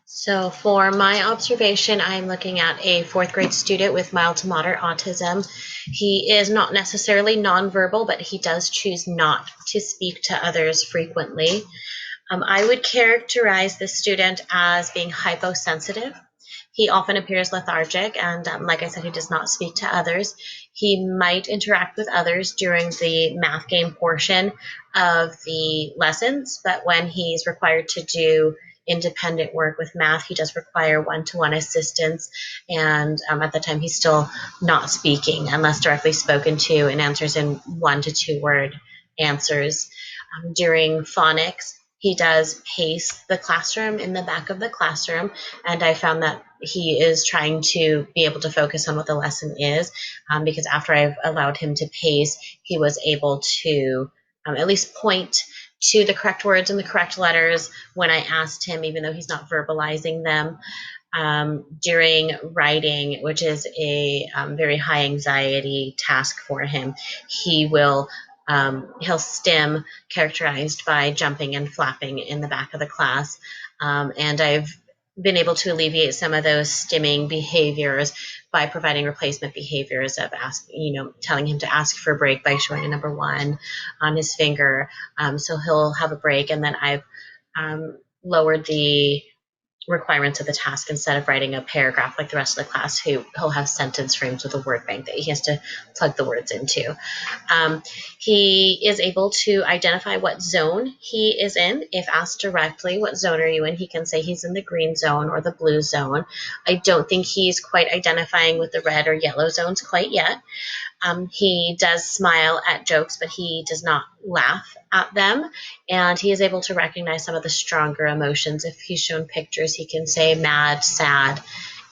So for my observation, I'm looking at a fourth grade student with mild to moderate autism. He is not necessarily nonverbal, but he does choose not to speak to others frequently. I would characterize this student as being hyposensitive. He often appears lethargic, and like I said, he does not speak to others. He might interact with others during the math game portion of the lessons, but when he's required to do independent work with math, he does require one-to-one assistance, and at the time he's still not speaking unless directly spoken to, and answers in 1 to 2 word answers. During phonics, he does pace the classroom in the back of the classroom, and I found that he is trying to be able to focus on what the lesson is, because after I've allowed him to pace, he was able to at least point to the correct words and the correct letters when I asked him, even though he's not verbalizing them. During writing, which is a very high anxiety task for him, he'll stim, characterized by jumping and flapping in the back of the class. And I've been able to alleviate some of those stimming behaviors by providing replacement behaviors of telling him to ask for a break by showing a number 1 on his finger. So he'll have a break, and then I've lowered the requirements of the task. Instead of writing a paragraph like the rest of the class, he'll have sentence frames with a word bank that he has to plug the words into. He is able to identify what zone he is in. If asked directly, what zone are you in, he can say he's in the green zone or the blue zone. I don't think he's quite identifying with the red or yellow zones quite yet. He does smile at jokes, but he does not laugh at them. And he is able to recognize some of the stronger emotions. If he's shown pictures, he can say mad, sad,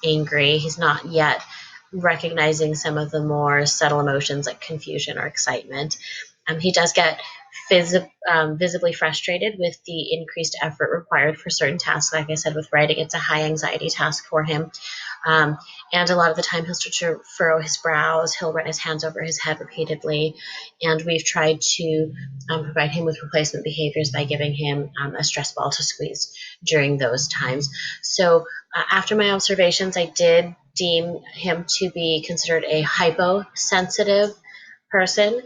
angry. He's not yet recognizing some of the more subtle emotions like confusion or excitement. He does get visibly frustrated with the increased effort required for certain tasks. Like I said, with writing, it's a high anxiety task for him. And a lot of the time he'll start to furrow his brows, he'll run his hands over his head repeatedly, and we've tried to provide him with replacement behaviors by giving him a stress ball to squeeze during those times. So after my observations, I did deem him to be considered a hyposensitive person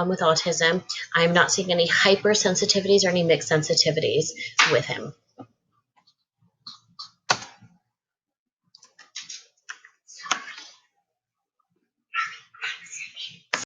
with autism. I'm not seeing any hypersensitivities or any mixed sensitivities with him.